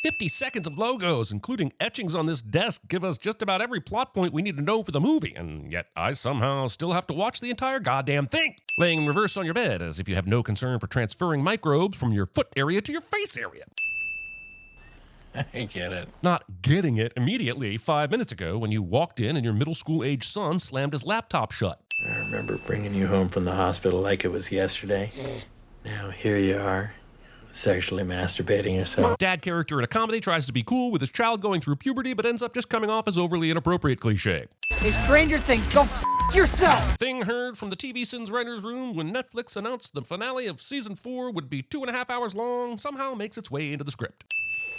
50 seconds of logos, including etchings on this desk, give us just about every plot point we need to know for the movie, and yet I somehow still have to watch the entire goddamn thing. Laying in reverse on your bed, as if you have no concern for transferring microbes from your foot area to your face area. I get it. Not getting it immediately 5 minutes ago when you walked in and your middle school age son slammed his laptop shut. I remember bringing you home from the hospital like it was yesterday. Now here you are, sexually masturbating yourself. Dad character in a comedy tries to be cool with his child going through puberty, but ends up just coming off as overly inappropriate cliche. Hey, Stranger Things, go f*** yourself! Thing heard from the CinemaSins writer's room when Netflix announced the finale of season 4 would be 2.5 hours long somehow makes its way into the script.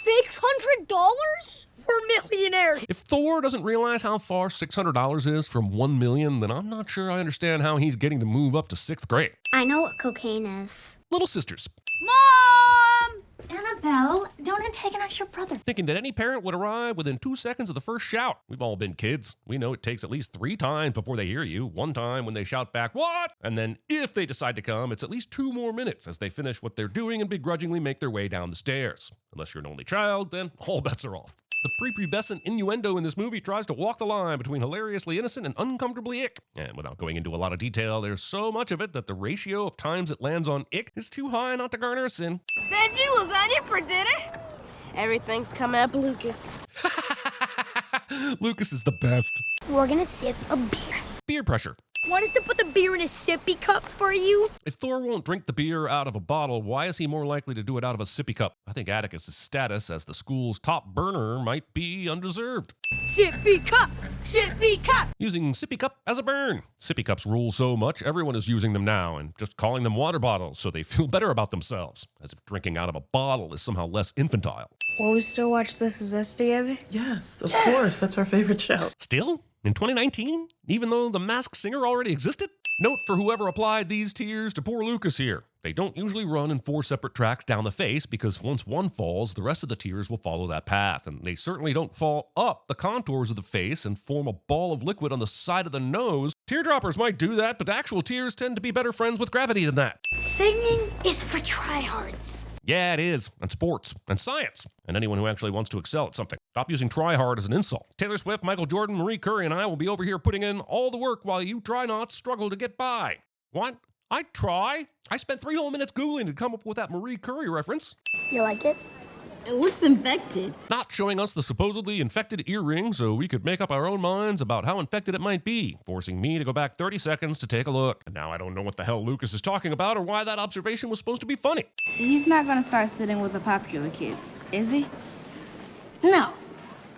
$600? We're millionaires. If Thor doesn't realize how far $600 is from $1 million, then I'm not sure I understand how he's getting to move up to 6th grade. I know what cocaine is. Little sisters. Mom! Annabelle, don't antagonize your brother. Thinking that any parent would arrive within 2 seconds of the first shout. We've all been kids. We know it takes at least 3 times before they hear you. 1 time when they shout back, "What?" And then if they decide to come, it's at least 2 more minutes as they finish what they're doing and begrudgingly make their way down the stairs. Unless you're an only child, then all bets are off. The prepubescent innuendo in this movie tries to walk the line between hilariously innocent and uncomfortably ick. And without going into a lot of detail, there's so much of it that the ratio of times it lands on ick is too high not to garner a sin. Veggie lasagna for dinner? Everything's coming up, Lucas. Lucas is the best. We're gonna sip a beer. Beer pressure. Want us to put the beer in a sippy cup for you? If Thor won't drink the beer out of a bottle, why is he more likely to do it out of a sippy cup? I think Atticus' status as the school's top burner might be undeserved. Sippy cup! Sippy cup! Using sippy cup as a burn. Sippy cups rule so much, everyone is using them now and just calling them water bottles so they feel better about themselves, as if drinking out of a bottle is somehow less infantile. Will we still watch This Is Us together? Yes, of course. That's our favorite show. Still? In 2019? Even though The Masked Singer already existed? Note for whoever applied these tears to poor Lucas here. They don't usually run in 4 separate tracks down the face because once one falls, the rest of the tears will follow that path. And they certainly don't fall up the contours of the face and form a ball of liquid on the side of the nose. Teardroppers might do that, but actual tears tend to be better friends with gravity than that. Singing is for tryhards. Yeah, it is. And sports. And science. And anyone who actually wants to excel at something. Stop using try hard as an insult. Taylor Swift, Michael Jordan, Marie Curie, and I will be over here putting in all the work while you try-nots struggle to get by. What? I try? I spent 3 whole minutes Googling to come up with that Marie Curie reference. You like it? It looks infected. Not showing us the supposedly infected earring so we could make up our own minds about how infected it might be, forcing me to go back 30 seconds to take a look. And now I don't know what the hell Lucas is talking about or why that observation was supposed to be funny. He's not gonna start sitting with the popular kids, is he? No.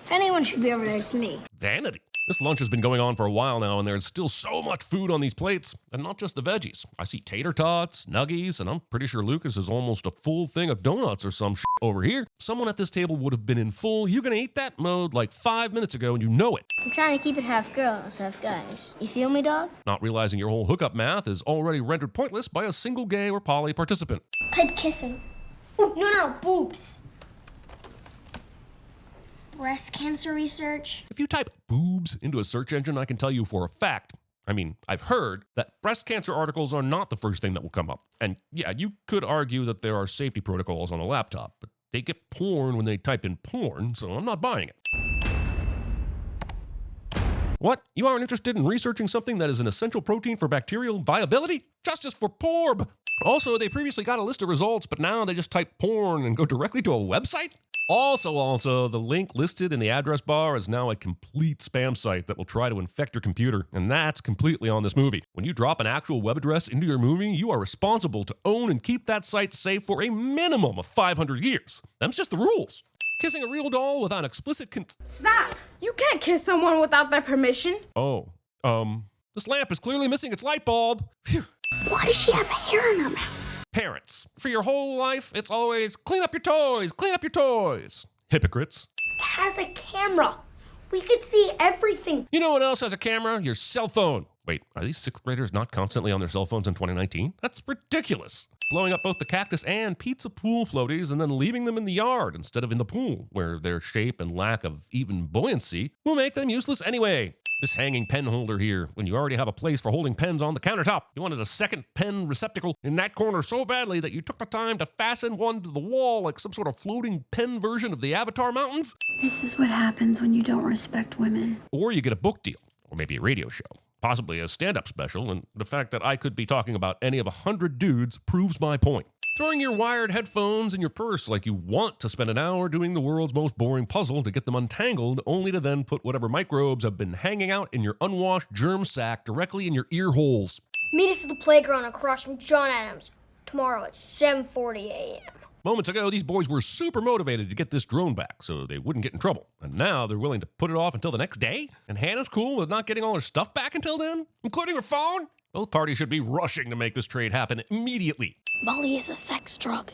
If anyone should be over there, it's me. Vanity. This lunch has been going on for a while now, and there's still so much food on these plates, and not just the veggies. I see tater tots, nuggies, and I'm pretty sure Lucas is almost a full thing of donuts or some shit over here. Someone at this table would have been in full "you gonna eat that" mode like 5 minutes ago, and you know it. I'm trying to keep it half girls, half guys. You feel me, dog? Not realizing your whole hookup math is already rendered pointless by a single gay or poly participant. Type kissing. Oh, no, boobs. Breast cancer research. If you type boobs into a search engine, I can tell you for a fact, I've heard that breast cancer articles are not the first thing that will come up. And yeah, you could argue that there are safety protocols on a laptop, but they get porn when they type in porn, so I'm not buying it. What? You aren't interested in researching something that is an essential protein for bacterial viability? Justice for porb! Also, they previously got a list of results, but now they just type porn and go directly to a website? Also, the link listed in the address bar is now a complete spam site that will try to infect your computer, and that's completely on this movie. When you drop an actual web address into your movie, you are responsible to own and keep that site safe for a minimum of 500 years. Them's just the rules. Kissing a real doll without explicit Stop! You can't kiss someone without their permission. This lamp is clearly missing its light bulb. Phew. Why does she have hair in her mouth? Parents, for your whole life, it's always clean up your toys, clean up your toys. Hypocrites. It has a camera. We could see everything. You know what else has a camera? Your cell phone. Wait, are these 6th graders not constantly on their cell phones in 2019? That's ridiculous. Blowing up both the cactus and pizza pool floaties and then leaving them in the yard instead of in the pool, where their shape and lack of even buoyancy will make them useless anyway. This hanging pen holder here, when you already have a place for holding pens on the countertop. You wanted a second pen receptacle in that corner so badly that you took the time to fasten one to the wall like some sort of floating pen version of the Avatar Mountains. This is what happens when you don't respect women. Or you get a book deal, or maybe a radio show, possibly a stand-up special, and the fact that I could be talking about any of 100 dudes proves my point. Throwing your wired headphones in your purse like you want to spend an hour doing the world's most boring puzzle to get them untangled, only to then put whatever microbes have been hanging out in your unwashed germ sack directly in your ear holes. Meet us at the playground across from John Adams tomorrow at 7:40 a.m. Moments ago, these boys were super motivated to get this drone back so they wouldn't get in trouble. And now they're willing to put it off until the next day? And Hannah's cool with not getting all her stuff back until then? Including her phone? Both parties should be rushing to make this trade happen immediately. Molly is a sex drug.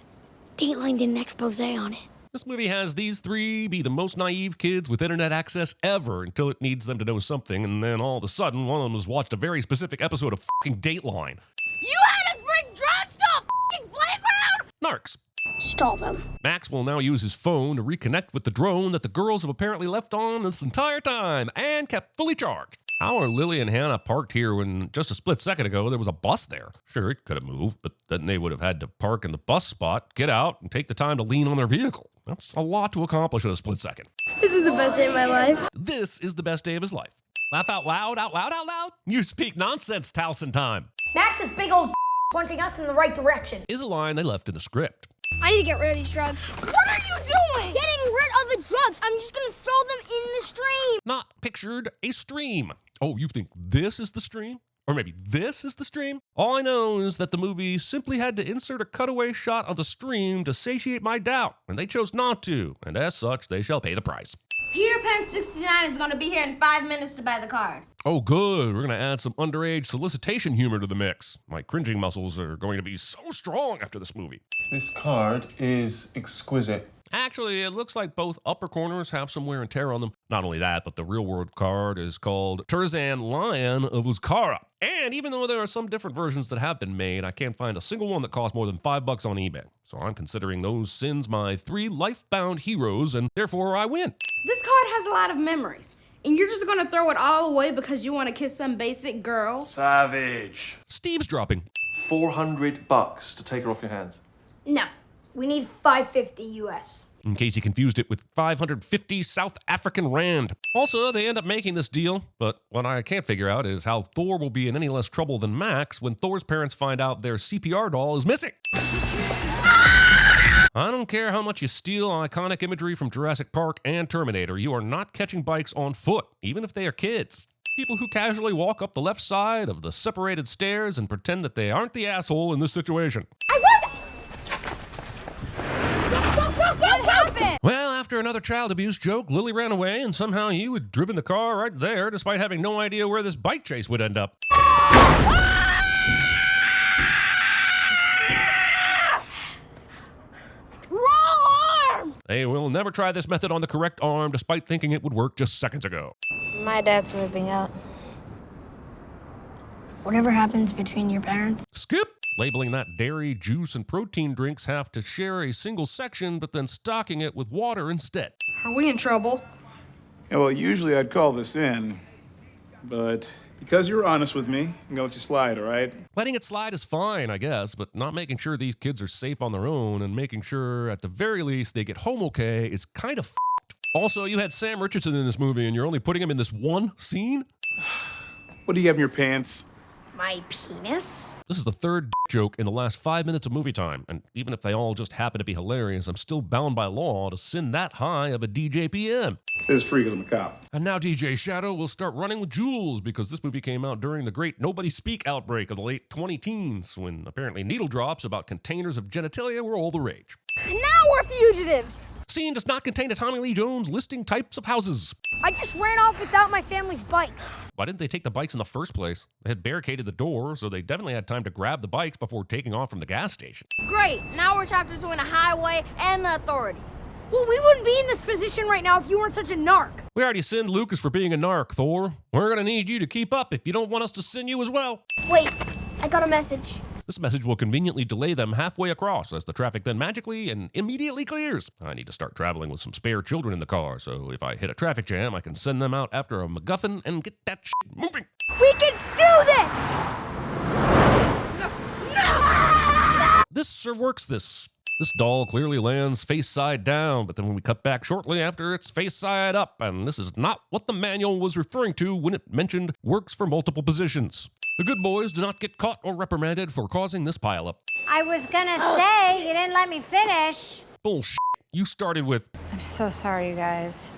Dateline did an expose on it. This movie has these three be the most naive kids with internet access ever until it needs them to know something, and then all of a sudden, one of them has watched a very specific episode of fucking Dateline. You had us bring drugs to a fucking playground? Narcs. Stall them. Max will now use his phone to reconnect with the drone that the girls have apparently left on this entire time and kept fully charged. How are Lily and Hannah parked here when just a split second ago there was a bus there? Sure, it could have moved, but then they would have had to park in the bus spot, get out, and take the time to lean on their vehicle. That's a lot to accomplish in a split second. This is the best day of my life. This is the best day of his life. Laugh out loud, out loud, out loud. You speak nonsense, Towson time. Max's big old pointing us in the right direction. Is a line they left in the script. I need to get rid of these drugs. What are you doing? Getting rid of the drugs. I'm just gonna throw them in the stream. Not pictured a stream. Oh, you think this is the stream? Or maybe this is the stream? All I know is that the movie simply had to insert a cutaway shot of the stream to satiate my doubt, and they chose not to, and as such, they shall pay the price. Peter Pan 69 is gonna be here in 5 minutes to buy the card. Oh, good. We're going to add some underage solicitation humor to the mix. My cringing muscles are going to be so strong after this movie. This card is exquisite. Actually, it looks like both upper corners have some wear and tear on them. Not only that, but the real-world card is called Tarzan Lion of Uzkara. And even though there are some different versions that have been made, I can't find a single one that costs more than $5 on eBay. So I'm considering those sins my 3 life-bound heroes, and therefore I win. This card has a lot of memories, and you're just gonna throw it all away because you want to kiss some basic girl? Savage. Steve's dropping. $400 to take her off your hands. No, we need $550 US. In case you confused it with 550 South African Rand. Also, they end up making this deal, but what I can't figure out is how Thor will be in any less trouble than Max when Thor's parents find out their CPR doll is missing. I don't care how much you steal iconic imagery from Jurassic Park and Terminator, you are not catching bikes on foot, even if they are kids. People who casually walk up the left side of the separated stairs and pretend that they aren't the asshole in this situation. Well, after another child abuse joke, Lily ran away, and somehow you had driven the car right there despite having no idea where this bike chase would end up. Wrong arm! They will never try this method on the correct arm despite thinking it would work just seconds ago. My dad's moving out. Whatever happens between your parents. Skip! Labeling that dairy, juice, and protein drinks have to share a single section, but then stocking it with water instead. Are we in trouble? Yeah, well, usually I'd call this in, but because you're honest with me, I'm gonna let you slide, all right? Letting it slide is fine, I guess, but not making sure these kids are safe on their own and making sure, at the very least, they get home okay is kind of f***ed. Also, you had Sam Richardson in this movie, and you're only putting him in this one scene? What do you have in your pants? My penis? This is the third joke in the last 5 minutes of movie time, and even if they all just happen to be hilarious, I'm still bound by law to send that high of a DJPM. This is free because I'm a cop. And now DJ Shadow will start running with Jules because this movie came out during the great Nobody Speak outbreak of the late 20-teens, when apparently needle drops about containers of genitalia were all the rage. Now we're fugitives! Scene does not contain a Tommy Lee Jones listing types of houses. I just ran off without my family's bikes. Why didn't they take the bikes in the first place? They had barricaded the door, so they definitely had time to grab the bikes before taking off from the gas station. Great, now we're trapped between a highway and the authorities. Well, we wouldn't be in this position right now if you weren't such a narc. We already sinned Lucas for being a narc, Thor. We're gonna need you to keep up if you don't want us to sin you as well. Wait, I got a message. This message will conveniently delay them halfway across as the traffic then magically and immediately clears. I need to start traveling with some spare children in the car, so if I hit a traffic jam, I can send them out after a MacGuffin and get that shit moving. We can do this! This sure works this. This doll clearly lands face side down, but then when we cut back shortly after, it's face side up, and this is not what the manual was referring to when it mentioned works for multiple positions. The good boys do not get caught or reprimanded for causing this pileup. I was gonna say, you didn't let me finish. Bullshit. You started with, I'm so sorry, you guys.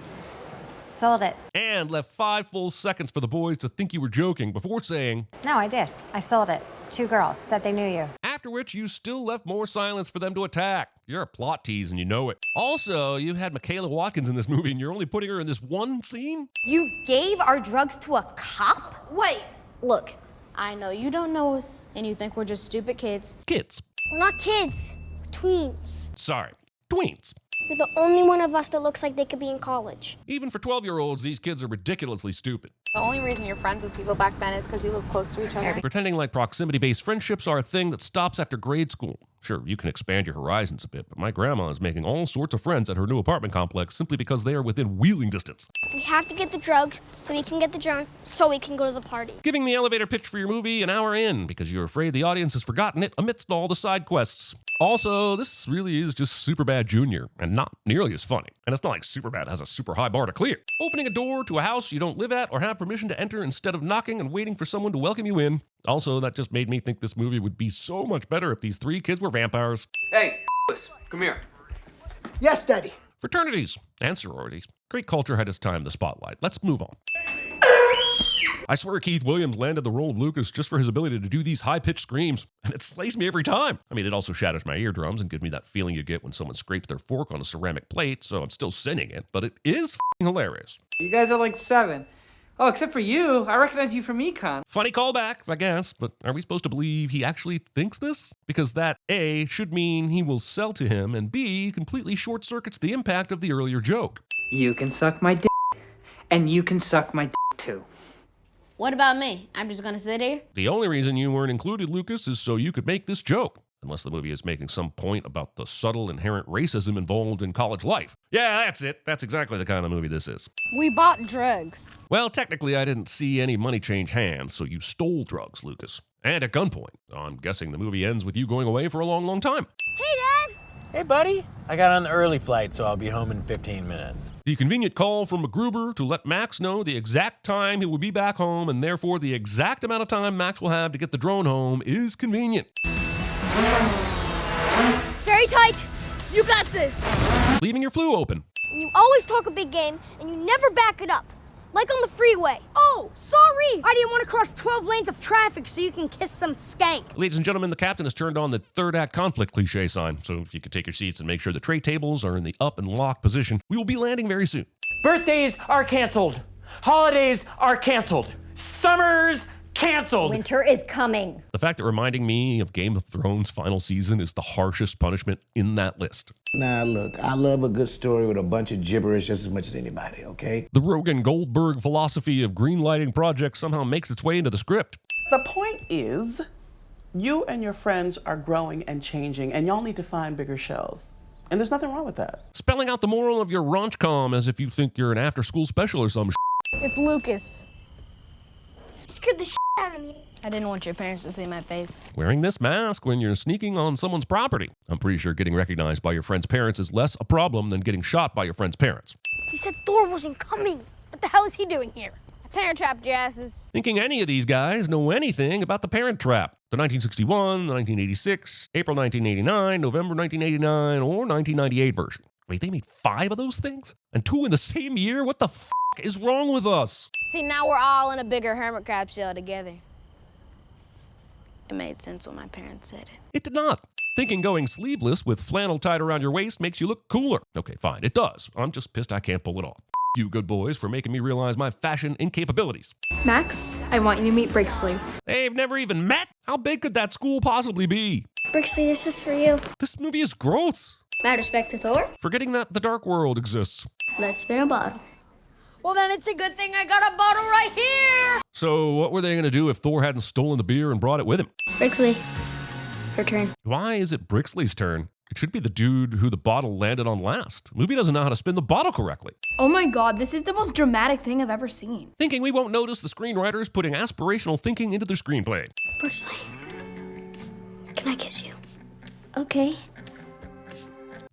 Sold it. and left 5 full seconds for the boys to think you were joking before saying, No, I did. I sold it. 2 girls said they knew you. after which you still left more silence for them to attack. You're a plot tease and you know it. Also, you had Michaela Watkins in this movie and you're only putting her in this one scene? You gave our drugs to a cop? Wait, Look, I know you don't know us and you think we're just stupid kids. Kids. We're not kids, we're tweens. Sorry, tweens. You're the only one of us that looks like they could be in college. Even for 12-year-olds, these kids are ridiculously stupid. The only reason you're friends with people back then is because you live close to each other. Pretending like proximity-based friendships are a thing that stops after grade school. Sure, you can expand your horizons a bit, but my grandma is making all sorts of friends at her new apartment complex simply because they are within wheeling distance. We have to get the drugs so we can get the drunk, so we can go to the party. Giving the elevator pitch for your movie an hour in because you're afraid the audience has forgotten it amidst all the side quests. Also, this really is just Superbad Jr. and not nearly as funny. And it's not like Superbad has a super high bar to clear. Opening a door to a house you don't live at or have permission to enter instead of knocking and waiting for someone to welcome you in. Also, that just made me think this movie would be so much better if these 3 kids were vampires. Hey, come here. Yes, Daddy. Fraternities and sororities. Great culture had its time in the spotlight. Let's move on. I swear Keith Williams landed the role of Lucas just for his ability to do these high-pitched screams, and it slays me every time. I mean, it also shatters my eardrums and gives me that feeling you get when someone scrapes their fork on a ceramic plate, so I'm still sinning it, but it is f***ing hilarious. You guys are like 7. Oh, except for you. I recognize you from Econ. Funny callback, I guess, but are we supposed to believe he actually thinks this? Because that, A, should mean he will sell to him, and B, completely short-circuits the impact of the earlier joke. You can suck my dick, and you can suck my dick too. What about me? I'm just gonna sit here? The only reason you weren't included, Lucas, is so you could make this joke. Unless the movie is making some point about the subtle inherent racism involved in college life. Yeah, that's it. That's exactly the kind of movie this is. We bought drugs. Well, technically, I didn't see any money change hands, so you stole drugs, Lucas. And at gunpoint. I'm guessing the movie ends with you going away for a long, long time. Hey, Dad! Hey, buddy. I got on the early flight, so I'll be home in 15 minutes. The convenient call from MacGruber to let Max know the exact time he will be back home, and therefore the exact amount of time Max will have to get the drone home is convenient. It's very tight. You got this. Leaving your flue open. And you always talk a big game, and you never back it up. Like on the freeway. Oh, sorry. I didn't want to cross 12 lanes of traffic so you can kiss some skank. Ladies and gentlemen, the captain has turned on the third act conflict cliche sign, so if you could take your seats and make sure the tray tables are in the up and lock position, we will be landing very soon. Birthdays are canceled. Holidays are canceled. Summers canceled. Winter is coming. The fact that reminding me of Game of Thrones' final season is the harshest punishment in that list. Nah, look, I love a good story with a bunch of gibberish just as much as anybody, okay? The Rogan Goldberg philosophy of greenlighting projects somehow makes its way into the script. The point is, you and your friends are growing and changing, and y'all need to find bigger shells. And there's nothing wrong with that. Spelling out the moral of your raunch-com as if you think you're an after-school special or some It's Lucas. Scared the shit out of me. I didn't want your parents to see my face. Wearing this mask when you're sneaking on someone's property. I'm pretty sure getting recognized by your friend's parents is less a problem than getting shot by your friend's parents. You said Thor wasn't coming. What the hell is he doing here? I parent trapped your asses. Thinking any of these guys know anything about the Parent Trap. The 1961, the 1986, April 1989, November 1989, or 1998 version. Wait, they made 5 of those things? And 2 in the same year? What the f*** is wrong with us? See, now we're all in a bigger hermit crab shell together. It made sense when my parents said it. It did not. Thinking going sleeveless with flannel tied around your waist makes you look cooler. Okay, fine, it does. I'm just pissed I can't pull it off. You good boys for making me realize my fashion incapabilities. Max, I want you to meet Brixley. They've never even met? How big could that school possibly be? Brixley, this is for you. This movie is gross. Mad respect to Thor. Forgetting that the dark world exists. Let's spin a bottle. Well, then it's a good thing I got a bottle right here. So what were they going to do if Thor hadn't stolen the beer and brought it with him? Brixley, Her turn. Why is it Brixley's turn? It should be the dude who the bottle landed on last. Movie doesn't know how to spin the bottle correctly. Oh my god, this is the most dramatic thing I've ever seen. Thinking we won't notice the screenwriters putting aspirational thinking into their screenplay. Brixley, can I kiss you? Okay.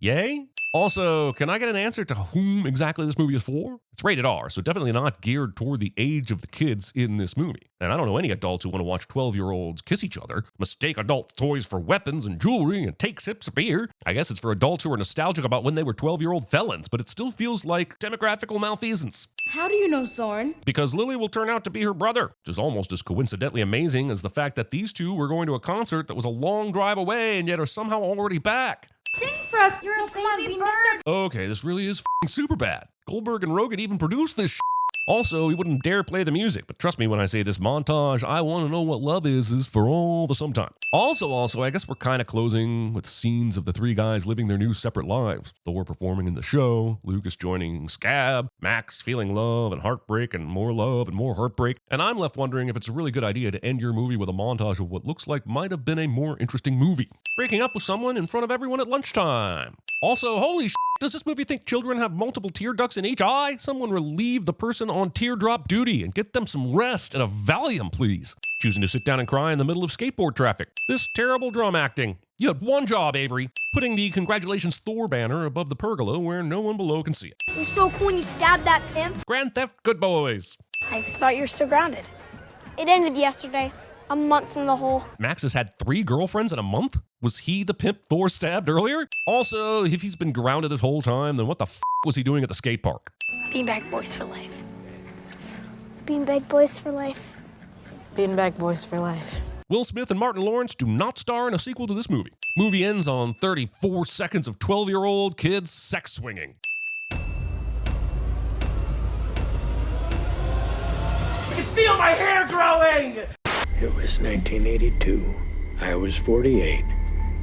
Yay? Also, can I get an answer to whom exactly this movie is for? It's rated R, so definitely not geared toward the age of the kids in this movie. And I don't know any adults who want to watch 12-year-olds kiss each other, mistake adult toys for weapons and jewelry, and take sips of beer. I guess it's for adults who are nostalgic about when they were 12-year-old felons, but it still feels like demographical malfeasance. How do you know Soren? Because Lily will turn out to be her brother, which is almost as coincidentally amazing as the fact that these two were going to a concert that was a long drive away and yet are somehow already back. Brooke, you're a baby bird. Okay, this really is f***ing super bad. Goldberg and Rogan even produced this shit. Also, he wouldn't dare play the music, but trust me when I say this montage, I want to know what love is for all the sometime. Also, I guess we're kind of closing with scenes of the three guys living their new separate lives. Thor performing in the show, Lucas joining Scab, Max feeling love and heartbreak and more heartbreak, and I'm left wondering if it's a really good idea to end your movie with a montage of what looks like might have been a more interesting movie. Breaking up with someone in front of everyone at lunchtime. Also, holy shit, does this movie think children have multiple tear ducts in each eye? Someone relieve the person on teardrop duty and get them some rest and a Valium, please. Choosing to sit down and cry in the middle of skateboard traffic. This terrible drum acting. You had one job, Avery. Putting the Congratulations Thor banner above the pergola where no one below can see it. It was so cool when you stabbed that pimp. Grand Theft Good Boys. I thought you were still grounded. It ended yesterday. A month from the hole. Max has had 3 girlfriends in a month? Was he the pimp Thor stabbed earlier? Also, if he's been grounded this whole time, then what the f*** was he doing at the skate park? Beanbag boys for life. Beanbag boys for life. Beanbag boys for life. Will Smith and Martin Lawrence do not star in a sequel to this movie. Movie ends on 34 seconds of 12-year-old kids sex swinging. I can feel my hair growing! It was 1982. I was 48.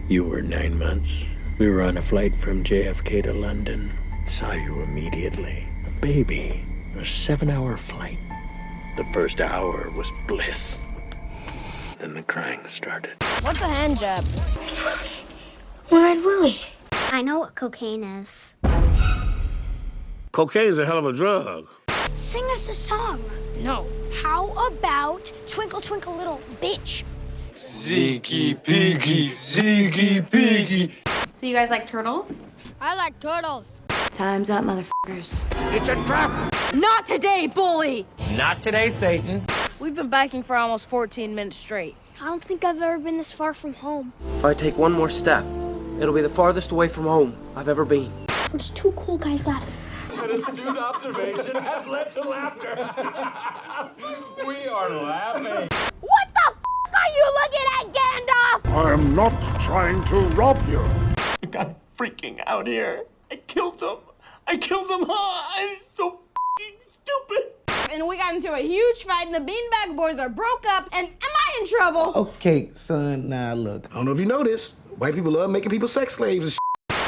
You were 9 months. We were on a flight from JFK to London. Saw you immediately. A baby. A 7-hour flight. The first hour was bliss. Then the crying started. What's a hand job? One-eyed Willie. I know what cocaine is. Cocaine's a hell of a drug. Sing us a song. No. How about Twinkle Twinkle Little Bitch? Ziggy piggy, ziggy piggy. So you guys like turtles? I like turtles. Time's up, motherfuckers. It's a trap! Not today, bully! Not today, Satan. We've been biking for almost 14 minutes straight. I don't think I've ever been this far from home. If I take one more step, it'll be the farthest away from home I've ever been. We're just two cool guys laughing. An astute observation has led to laughter. We are laughing. What the f*** are you looking at, Gandalf? I am not trying to rob you. I'm freaking out here. I killed them. I'm so f***ing stupid. And we got into a huge fight, and the Beanbag Boys are broke up, and am I in trouble? Okay, son, now look. I don't know if you know this. White people love making people sex slaves and shit.